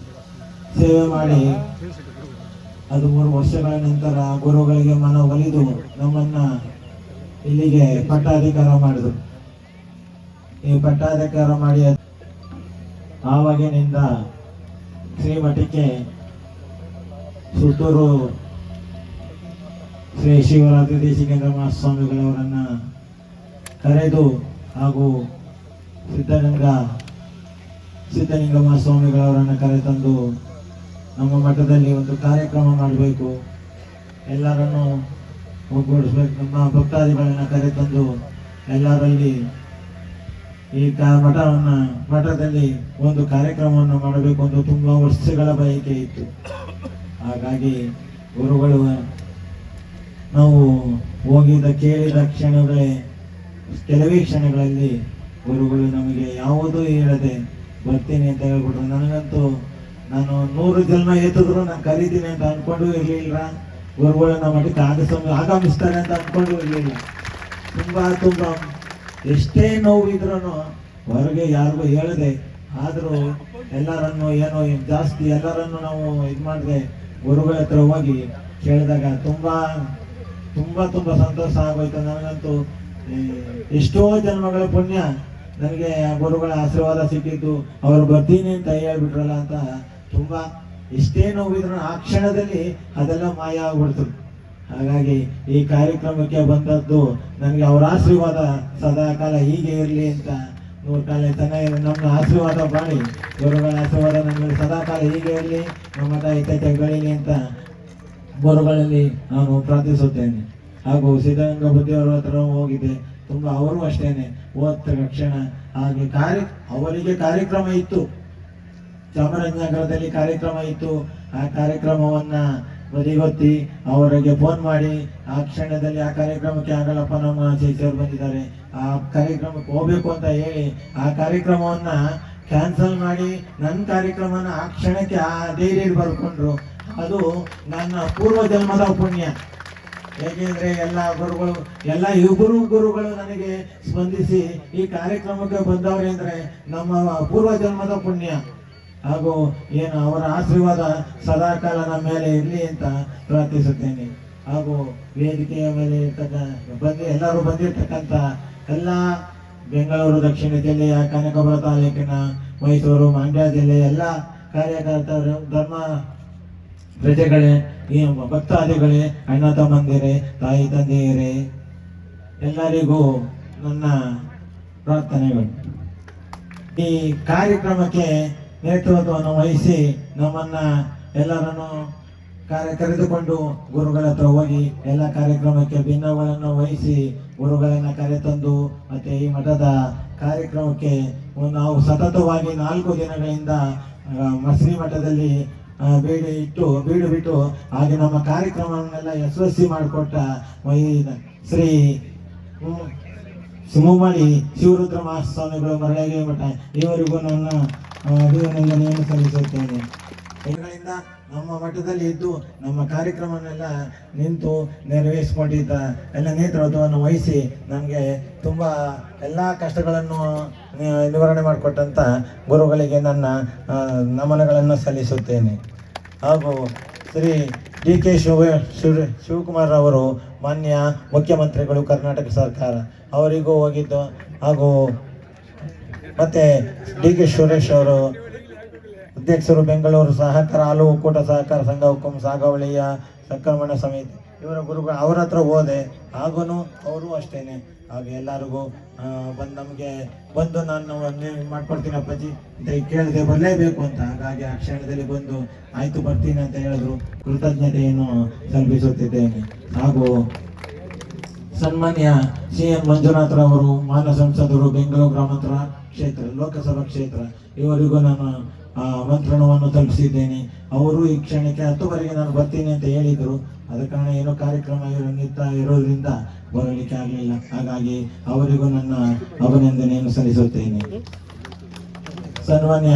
ಸೇವೆ ಮಾಡಿ 13 ವರ್ಷಗಳ ನಂತರ ಗುರುಗಳಿಗೆ ಮನವೊಲಿದು ನಮ್ಮನ್ನು ಇಲ್ಲಿಗೆ ಪಟ್ಟಾಧಿಕಾರ ಮಾಡಿದರು. ಈ ಪಟ್ಟಾಧಿಕಾರ ಮಾಡಿ ಆವಾಗಿನಿಂದ ಶ್ರೀಮಠಕ್ಕೆ ಸುತ್ತೂರು ಶ್ರೀ ಶಿವರಾತ್ರಿ ದೇಶಿಕೇಂದ್ರ ಮಹಾಸ್ವಾಮಿಗಳವರನ್ನು ಕರೆದು ಹಾಗೂ ಸಿದ್ಧಲಿಂಗ ಮಹಾಸ್ವಾಮಿಗಳವರನ್ನು ಕರೆತಂದು ನಮ್ಮ ಮಠದಲ್ಲಿ ಒಂದು ಕಾರ್ಯಕ್ರಮ ಮಾಡಬೇಕು, ಎಲ್ಲರನ್ನು ಒಗ್ಗೂಡಿಸ್ಬೇಕು, ನಮ್ಮ ಭಕ್ತಾದಿಗಳನ್ನು ಕರೆತಂದು ಎಲ್ಲರಲ್ಲಿ ಈ ಮಠದಲ್ಲಿ ಒಂದು ಕಾರ್ಯಕ್ರಮವನ್ನು ಮಾಡಬೇಕು ಎಂದು ತುಂಬ ವರ್ಷಗಳ ಬಯಕೆ ಇತ್ತು. ಹಾಗಾಗಿ ಗುರುಗಳು ನಾವು ಕೇಳಿದ ಕೆಲವೇ ಕ್ಷಣಗಳಲ್ಲಿ ಗುರುಗಳು ನಮಗೆ ಯಾವುದೂ ಹೇಳದೆ ಬರ್ತೀನಿ ಅಂತ ಹೇಳ್ಬಿಟ್ರು. ನನಗಂತೂ ನಾನು 100 ಜನ್ಮ ಎತ್ತಿದ್ರು ನಾನು ಕರೀತೀನಿ ಅಂತ ಅಂದ್ಕೊಂಡು ಇರಲಿಲ್ಲ. ಗುರುಗಳು ನಮ್ಮ ಮಠಕ್ಕೆ ಆಗಮಿಸ್ತಾರೆ ಅಂತ ಅಂದ್ಕೊಂಡು ಇರಲಿಲ್ಲ. ತುಂಬ ಎಷ್ಟೇ ನೋವಿದ್ರೂ ಹೊರಗೆ ಯಾರಿಗೂ ಹೇಳದೆ ಆದರೂ ಎಲ್ಲರನ್ನು ಜಾಸ್ತಿ ಎಲ್ಲರನ್ನು ನಾವು ಇದು ಮಾಡಿದೆ ಗುರುಗಳ ಹತ್ರ ಹೋಗಿ ಕೇಳಿದಾಗ ತುಂಬ ಸಂತೋಷ ಆಗೋಯ್ತು. ನನಗಂತೂ ಎಷ್ಟೋ ಜನ್ಮಗಳ ಪುಣ್ಯ ನನಗೆ ಗುರುಗಳ ಆಶೀರ್ವಾದ ಸಿಕ್ಕಿದ್ದು. ಅವರು ಬರ್ತೀನಿ ಅಂತ ಹೇಳ್ಬಿಟ್ರಲ್ಲ ಅಂತ ತುಂಬ ಎಷ್ಟೇ ನೋವಿದ್ರು ಆ ಕ್ಷಣದಲ್ಲಿ ಅದೆಲ್ಲ ಮಾಯ ಆಗ್ಬಿಡ್ತು. ಹಾಗಾಗಿ ಈ ಕಾರ್ಯಕ್ರಮಕ್ಕೆ ಬಂದದ್ದು ನನಗೆ ಅವರ ಆಶೀರ್ವಾದ ಸದಾ ಕಾಲ ಹೀಗೆ ಇರಲಿ ಅಂತ 100 ಕಾಲ ನಮ್ಮ ಆಶೀರ್ವಾದ ಮಾಡಿ ಗುರುಗಳ ಆಶೀರ್ವಾದ ನಮಗೆ ಸದಾ ಕಾಲ ಹೀಗೆ ಇರಲಿ, ನಮ್ಮ ಮಠ ಇತ್ಯಾದಿ ಬೆಳೀಲಿ ಅಂತ ಗುರುಗಳಲ್ಲಿ ನಾನು ಪ್ರಾರ್ಥಿಸುತ್ತೇನೆ. ಹಾಗೂ ಸಿದ್ಧಗಂಗಾ ಬುದ್ಧಿಯವರ ಹತ್ರ ಹೋಗಿದ್ದೆ. ತುಂಬ ಅವರು ಅಷ್ಟೇನೆ ಹೋದ ತಕ್ಷಣ ಹಾಗೆ ಅವರಿಗೆ ಕಾರ್ಯಕ್ರಮ ಇತ್ತು, ಚಾಮರಾಜನಗರದಲ್ಲಿ ಕಾರ್ಯಕ್ರಮ ಇತ್ತು. ಆ ಕಾರ್ಯಕ್ರಮವನ್ನ ಬದಿಗೊತ್ತಿ ಅವರಿಗೆ ಫೋನ್ ಮಾಡಿ ಆ ಕ್ಷಣದಲ್ಲಿ ಆ ಕಾರ್ಯಕ್ರಮಕ್ಕೆ ಆಗಲ್ಲಪ್ಪ ನಮ್ಮ ಶಿಷ್ಯರು ಬಂದಿದ್ದಾರೆ, ಆ ಕಾರ್ಯಕ್ರಮಕ್ಕೆ ಹೋಗ್ಬೇಕು ಅಂತ ಹೇಳಿ ಆ ಕಾರ್ಯಕ್ರಮವನ್ನ ಕ್ಯಾನ್ಸಲ್ ಮಾಡಿ ನನ್ನ ಕಾರ್ಯಕ್ರಮನ ಆ ಕ್ಷಣಕ್ಕೆ ಆ ಡೈರಿಯಲ್ಲಿ ಬರ್ಕೊಂಡ್ರು. ಅದು ನನ್ನ ಪೂರ್ವ ಜನ್ಮದ ಪುಣ್ಯ. ಏಕೆಂದರೆ ಎಲ್ಲ ಗುರುಗಳು ಎಲ್ಲ ಇಬ್ಬರು ಗುರುಗಳು ನನಗೆ ಸ್ಪಂದಿಸಿ ಈ ಕಾರ್ಯಕ್ರಮಕ್ಕೆ ಬಂದವರೇ ಅಂದರೆ ನಮ್ಮ ಪೂರ್ವ ಜನ್ಮದ ಪುಣ್ಯ ಹಾಗೂ ಏನು ಅವರ ಆಶೀರ್ವಾದ ಸದಾಕಾಲ ನಮ್ಮ ಮೇಲೆ ಇರಲಿ ಅಂತ ಪ್ರಾರ್ಥಿಸುತ್ತೇನೆ. ಹಾಗೂ ವೇದಿಕೆಯ ಮೇಲೆ ಎಲ್ಲರೂ ಬಂದಿರತಕ್ಕಂಥ ಎಲ್ಲ ಬೆಂಗಳೂರು ದಕ್ಷಿಣ ಜಿಲ್ಲೆಯ ಕನಕಪುರ ತಾಲೂಕಿನ ಮೈಸೂರು ಮಂಡ್ಯ ಜಿಲ್ಲೆಯ ಎಲ್ಲ ಕಾರ್ಯಕರ್ತರು, ಧರ್ಮ ಪ್ರಜೆಗಳೇ, ಈ ಭಕ್ತಾದಿಗಳೇ, ಅಣ್ಣ ತಮ್ಮಂದಿರೇ, ತಾಯಿ ತಂದೆಯರೇ, ಎಲ್ಲರಿಗೂ ನನ್ನ ಪ್ರಾರ್ಥನೆಗಳು. ಈ ಕಾರ್ಯಕ್ರಮಕ್ಕೆ ನೇತೃತ್ವವನ್ನು ವಹಿಸಿ ನಮ್ಮನ್ನ ಎಲ್ಲರನ್ನು ಕರೆದುಕೊಂಡು ಗುರುಗಳ ಹತ್ರ ಹೋಗಿ ಎಲ್ಲ ಕಾರ್ಯಕ್ರಮಕ್ಕೆ ಭಿನ್ನಗಳನ್ನು ವಹಿಸಿ ಗುರುಗಳನ್ನು ಕರೆತಂದು ಮತ್ತೆ ಈ ಮಠದ ಕಾರ್ಯಕ್ರಮಕ್ಕೆ ನಾವು ಸತತವಾಗಿ 4 ದಿನಗಳಿಂದ ಶ್ರೀ ಮಠದಲ್ಲಿ ಬೀಡು ಬಿಟ್ಟು ಹಾಗೆ ನಮ್ಮ ಕಾರ್ಯಕ್ರಮವನ್ನೆಲ್ಲ ಯಶಸ್ವಿ ಮಾಡಿಕೊಟ್ಟ ಶ್ರೀ ಸುಮುಮಳಿ ಶಿವರುದ್ರ ಮಹಾಸ್ವಾಮಿಗಳು ಮರಳಗೆ ಮಠ ಇವರಿಗೂ ನನ್ನ ಅಭಿನಂದನೆಯನ್ನು ಸಲ್ಲಿಸುತ್ತೇನೆ. ಇವುಗಳಿಂದ ನಮ್ಮ ಮಠದಲ್ಲಿ ಇದ್ದು ನಮ್ಮ ಕಾರ್ಯಕ್ರಮವನ್ನೆಲ್ಲ ನಿಂತು ನೆರವೇರಿಸಿಕೊಂಡಿದ್ದ ಎಲ್ಲ ನೇತೃತ್ವವನ್ನು ವಹಿಸಿ ನನಗೆ ತುಂಬ ಎಲ್ಲ ಕಷ್ಟಗಳನ್ನು ನಿವಾರಣೆ ಮಾಡಿಕೊಟ್ಟಂಥ ಗುರುಗಳಿಗೆ ನನ್ನ ನಮನಗಳನ್ನು ಸಲ್ಲಿಸುತ್ತೇನೆ. ಹಾಗೂ ಶ್ರೀ DK ಶಿವಕುಮಾರ್ ಅವರು ಮಾನ್ಯ ಮುಖ್ಯಮಂತ್ರಿಗಳು ಕರ್ನಾಟಕ ಸರ್ಕಾರ ಅವರಿಗೂ ಹೋಗಿದ್ದು, ಹಾಗೂ ಮತ್ತು DK ಸುರೇಶ್ ಅವರು ಅಧ್ಯಕ್ಷರು ಬೆಂಗಳೂರು ಸಹಕಾರ ಹಾಲು ಒಕ್ಕೂಟ ಸಹಕಾರ ಸಂಘ ಹುಕ್ಕುಂ ಸಾಗಾವಳಿಯ ಸಂಕ್ರಮಣ ಸಮಿತಿ ಇವರ ಗುರುಗಳು ಅವರ ಹತ್ರ ಹೋದೆ. ಹಾಗೂ ಅವರು ಅಷ್ಟೇನೆ ಹಾಗೆ ಎಲ್ಲರಿಗೂ ನಮಗೆ ಬಂದು ನಾನು ಮಾಡ್ಕೊಡ್ತೀನಿ ಅಪ್ಪಾಜಿ ಅಂತ ಕೇಳಿದೆ, ಬರಲೇಬೇಕು ಅಂತ. ಹಾಗಾಗಿ ಆ ಕ್ಷಣದಲ್ಲಿ ಬಂದು ಆಯಿತು ಬರ್ತೀನಿ ಅಂತ ಹೇಳಿದ್ರು. ಕೃತಜ್ಞತೆಯನ್ನು ಸಲ್ಲಿಸುತ್ತಿದ್ದೇನೆ. ಹಾಗೂ ಸನ್ಮಾನ್ಯ CN ಮಂಜುನಾಥ್ರವರು ಮಾನ್ಯ ಸಂಸದರು ಬೆಂಗಳೂರು ಗ್ರಾಮಾಂತರ ಕ್ಷೇತ್ರ ಲೋಕಸಭಾ ಕ್ಷೇತ್ರ ಇವರಿಗೂ ನಾನು ಆಮಂತ್ರಣವನ್ನು ತಲುಪಿಸಿದ್ದೇನೆ. ಅವರು ಈ ಕ್ಷಣಕ್ಕೆ 10 ನಾನು ಬರ್ತೀನಿ ಅಂತ ಹೇಳಿದರು. ಆದ ಕಾರಣ ಏನೋ ಕಾರ್ಯಕ್ರಮ ಇರೋದ್ರಿಂದ ಬರಲಿಕ್ಕೆ ಆಗಲಿಲ್ಲ. ಹಾಗಾಗಿ ಅವರಿಗೂ ನನ್ನ ಅಭಿನಂದನೆಯನ್ನು ಸಲ್ಲಿಸುತ್ತೇನೆ. ಸನ್ಮಾನ್ಯ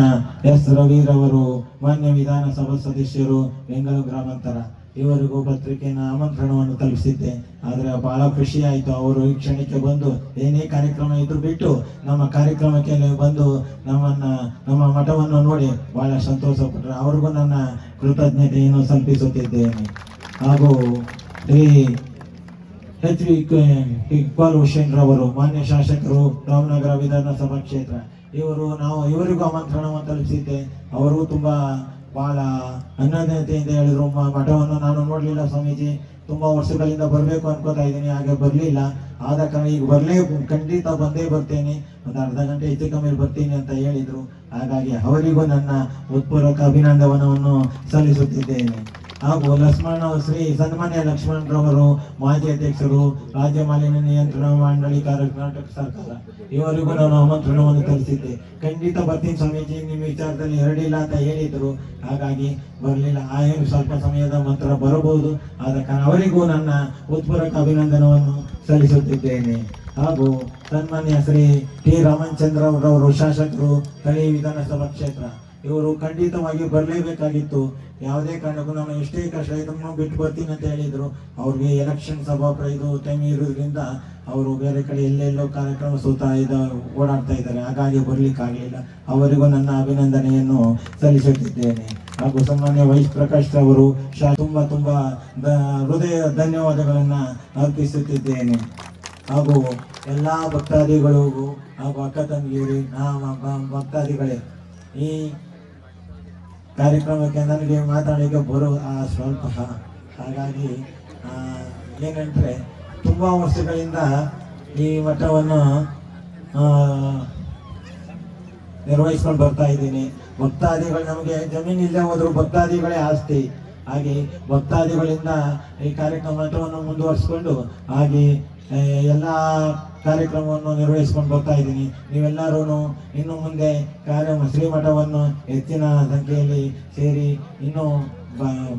S ರವಿರವರು ಮಾನ್ಯ ವಿಧಾನಸಭಾ ಸದಸ್ಯರು ಬೆಂಗಳೂರು ಗ್ರಾಮಾಂತರ ಇವರಿಗೂ ಪತ್ರಿಕೆಯ ಆಮಂತ್ರಣವನ್ನು ತಲುಪಿಸಿದ್ದೆ. ಆದರೆ ಬಹಳ ಖುಷಿ ಆಯಿತು. ಅವರು ಈ ಕ್ಷಣಕ್ಕೆ ಬಂದು ಏನೇ ಕಾರ್ಯಕ್ರಮ ಇದ್ರು ಬಿಟ್ಟು ನಮ್ಮ ಕಾರ್ಯಕ್ರಮಕ್ಕೆ ಬಂದು ನಮ್ಮ ಮಠವನ್ನು ನೋಡಿ ಬಹಳ ಸಂತೋಷಪಟ್ಟರು. ಅವ್ರಿಗೂ ನನ್ನ ಕೃತಜ್ಞತೆಯನ್ನು ಸಲ್ಲಿಸುತ್ತಿದ್ದೇನೆ. ಹಾಗೂ ಶ್ರೀ HV ಇಕ್ಬಾಲ್ ಹುಸೇನ್ ರವರು ಮಾನ್ಯ ಶಾಸಕರು ರಾಮನಗರ ವಿಧಾನಸಭಾ ಕ್ಷೇತ್ರ ಇವರಿಗೂ ಆಮಂತ್ರಣವನ್ನು ತಲುಪಿಸಿದ್ದೆ. ಅವರು ತುಂಬ ಬಹಳ ಅನ್ಯೋನ್ಯತೆಯಿಂದ ಹೇಳಿದ್ರು, ಮಠವನ್ನು ನಾನು ನೋಡಲಿಲ್ಲ ಸ್ವಾಮೀಜಿ, ತುಂಬ ವರ್ಷಗಳಿಂದ ಬರಬೇಕು ಅನ್ಕೋತಾ ಇದ್ದೀನಿ, ಹಾಗೆ ಬರಲಿಲ್ಲ. ಆದ ಕಾರಣ ಈಗ ಖಂಡಿತ ಬಂದೇ ಬರ್ತೇನೆ, ಒಂದು ಅರ್ಧ ಗಂಟೆ ಹೆಚ್ಚು ಕಮ್ಮಿ ಬರ್ತೀನಿ ಅಂತ ಹೇಳಿದರು. ಹಾಗಾಗಿ ಅವರಿಗೂ ನನ್ನ ಹೃತ್ಪೂರ್ವಕ ಅಭಿನಂದನವನ್ನು ಸಲ್ಲಿಸುತ್ತಿದ್ದೇನೆ. ಹಾಗೂ ಶ್ರೀ ಸನ್ಮಾನ್ಯ ಲಕ್ಷ್ಮಣರವರು ಮಾಜಿ ಅಧ್ಯಕ್ಷರು ರಾಜ್ಯ ಮಾಲಿನ್ಯ ನಿಯಂತ್ರಣ ಮಂಡಳಿ ಕರ್ನಾಟಕ ಸರ್ಕಾರ ಇವರಿಗೂ ನಾನು ಆಮಂತ್ರಣವನ್ನು ತರಿಸಿದ್ದೆ. ಖಂಡಿತ ಬರ್ತೀನಿ ಸ್ವಾಮೀಜಿ, ನಿಮ್ಮ ವಿಚಾರದಲ್ಲಿ ಎರಡಿಲ್ಲ ಅಂತ ಹೇಳಿದ್ರು. ಹಾಗಾಗಿ ಬರಲಿಲ್ಲ. ಏನು ಸ್ವಲ್ಪ ಸಮಯದ ನಂತರ ಬರಬಹುದು. ಆದ ಕಾರಣ ಅವರಿಗೂ ನನ್ನ ಹೃತ್ಪೂರ್ವಕ ಅಭಿನಂದನವನ್ನು ಸಲ್ಲಿಸುತ್ತಿದ್ದೇನೆ. ಹಾಗೂ ಸನ್ಮಾನ್ಯ ಶ್ರೀ T ರಾಮಚಂದ್ರರವರು ಶಾಸಕರು ತಳಿ ವಿಧಾನಸಭಾ ಕ್ಷೇತ್ರ ಇವರು ಖಂಡಿತವಾಗಿ ಬರಲೇಬೇಕಾಗಿತ್ತು. ಯಾವುದೇ ಕಾರಣಕ್ಕೂ ನಾನು ಎಷ್ಟೇ ಕಷ್ಟ ಇದನ್ನು ಬಿಟ್ಟು ಬರ್ತೀನಿ ಅಂತ ಹೇಳಿದರು. ಅವ್ರಿಗೆ ಎಲೆಕ್ಷನ್ ಸಭಾ ಇದು ಟೈಮ್ ಇರೋದ್ರಿಂದ ಅವರು ಬೇರೆ ಕಡೆ ಎಲ್ಲೆಲ್ಲೋ ಕಾರ್ಯಕ್ರಮ ಓಡಾಡ್ತಾ ಇದ್ದಾರೆ. ಹಾಗಾಗಿ ಬರಲಿಕ್ಕಾಗಲಿಲ್ಲ. ಅವರಿಗೂ ನನ್ನ ಅಭಿನಂದನೆಯನ್ನು ಸಲ್ಲಿಸುತ್ತಿದ್ದೇನೆ. ಹಾಗೂ ಸನ್ಮಾನ್ಯ ವೈಸ್ ಪ್ರಕಾಶ್ ಅವರು ತುಂಬ ಹೃದಯ ಧನ್ಯವಾದಗಳನ್ನು ಅರ್ಪಿಸುತ್ತಿದ್ದೇನೆ. ಹಾಗೂ ಎಲ್ಲ ಭಕ್ತಾದಿಗಳಿಗೂ ಹಾಗೂ ಅಕ್ಕ ತಂಗಿಯರಿ ಭಕ್ತಾದಿಗಳೇ, ಈ ಕಾರ್ಯಕ್ರಮಕ್ಕೆ ನನಗೆ ಮಾತಾಡಲಿಕ್ಕೆ ಸ್ವಲ್ಪ ಹಾಗಾಗಿ ಏನಂದರೆ ತುಂಬ ವರ್ಷಗಳಿಂದ ಈ ಮಠವನ್ನು ನಿರ್ವಹಿಸ್ಕೊಂಡು ಬರ್ತಾ ಇದ್ದೀನಿ. ಭಕ್ತಾದಿಗಳು ನಮಗೆ ಜಮೀನಿಲ್ಲದೆ ಹೋದ್ರು ಭಕ್ತಾದಿಗಳೇ ಆಸ್ತಿ. ಹಾಗೆ ಭಕ್ತಾದಿಗಳಿಂದ ಈ ಮಠವನ್ನು ಮುಂದುವರಿಸ್ಕೊಂಡು ಹಾಗೆ ಎಲ್ಲ ಕಾರ್ಯಕ್ರಮವನ್ನು ನಿರ್ವಹಿಸ್ಕೊಂಡು ಬರ್ತಾ ಇದ್ದೀನಿ. ನೀವೆಲ್ಲರೂ ಇನ್ನು ಮುಂದೆ ಶ್ರೀಮಠವನ್ನು ಹೆಚ್ಚಿನ ಸಂಖ್ಯೆಯಲ್ಲಿ ಸೇರಿ ಇನ್ನೂ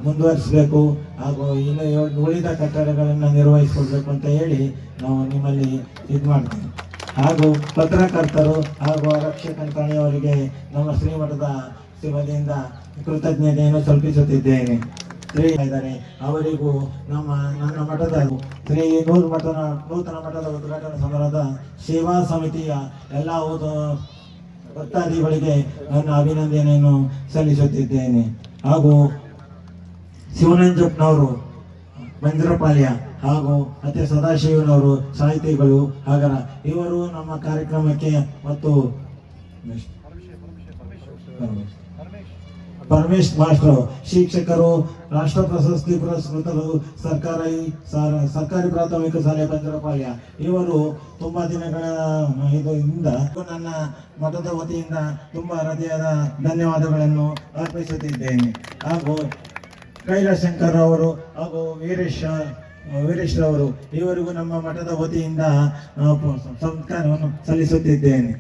ಮುಂದುವರಿಸಬೇಕು ಹಾಗೂ ಇನ್ನು ಉಳಿದ ಕಟ್ಟಡಗಳನ್ನು ನಿರ್ವಹಿಸ್ಕೊಳ್ಬೇಕು ಅಂತ ಹೇಳಿ ನಾವು ನಿಮ್ಮಲ್ಲಿ ಇದು ಮಾಡ್ತೀವಿ. ಹಾಗೂ ಪತ್ರಕರ್ತರು ಹಾಗೂ ರಕ್ಷಕ ಅವರಿಗೆ ನಮ್ಮ ಶ್ರೀಮಠದ ವತಿಯಿಂದ ಕೃತಜ್ಞತೆಯನ್ನು ಸಲ್ಲಿಸುತ್ತಿದ್ದೇನೆ. ಶ್ರೀ ಇದ್ದಾರೆ. ಅವರಿಗೂ ನನ್ನ ಮಠದ ಶ್ರೀ ನೂತನ ಮಠದ ಉದ್ಘಾಟನಾ ಸಮಾರಂಭದ ಸೇವಾ ಸಮಿತಿಯ ಎಲ್ಲ ಭಕ್ತಾದಿಗಳಿಗೆ ನನ್ನ ಅಭಿನಂದನೆಯನ್ನು ಸಲ್ಲಿಸುತ್ತಿದ್ದೇನೆ. ಹಾಗೂ ಶಿವನಂಜಪ್ಪನವರು ಮಂದಿರಪಾಳ್ಯ ಹಾಗೂ ಮತ್ತೆ ಸದಾಶಿವನವರು ಸಾಹಿತಿಗಳು ಆಗರ ಇವರು ನಮ್ಮ ಕಾರ್ಯಕ್ರಮಕ್ಕೆ ಮತ್ತು ಪರಮೇಶ್ ಮಾಸ್ಟರ್ ಶಿಕ್ಷಕರು, ರಾಷ್ಟ್ರ ಪ್ರಶಸ್ತಿ ಪುರಸ್ಕೃತರು, ಸರ್ಕಾರಿ ಪ್ರಾಥಮಿಕ ಶಾಲೆ ಬಂದಿರಪಾಳ್ಯ ಇವರು ತುಂಬಾ ದಿನಗಳ ಇದರಿಂದ ನನ್ನ ಮಠದ ವತಿಯಿಂದ ತುಂಬಾ ಹೃದಯದ ಧನ್ಯವಾದಗಳನ್ನು ಅರ್ಪಿಸುತ್ತಿದ್ದೇನೆ. ಹಾಗೂ ಕೈಲಾಶಂಕರ್ ಅವರು ಹಾಗೂ ವೀರೇಶ್ ರವರು ಇವರಿಗೂ ನಮ್ಮ ಮಠದ ವತಿಯಿಂದ ಸತ್ಕಾರವನ್ನು ಸಲ್ಲಿಸುತ್ತಿದ್ದೇನೆ.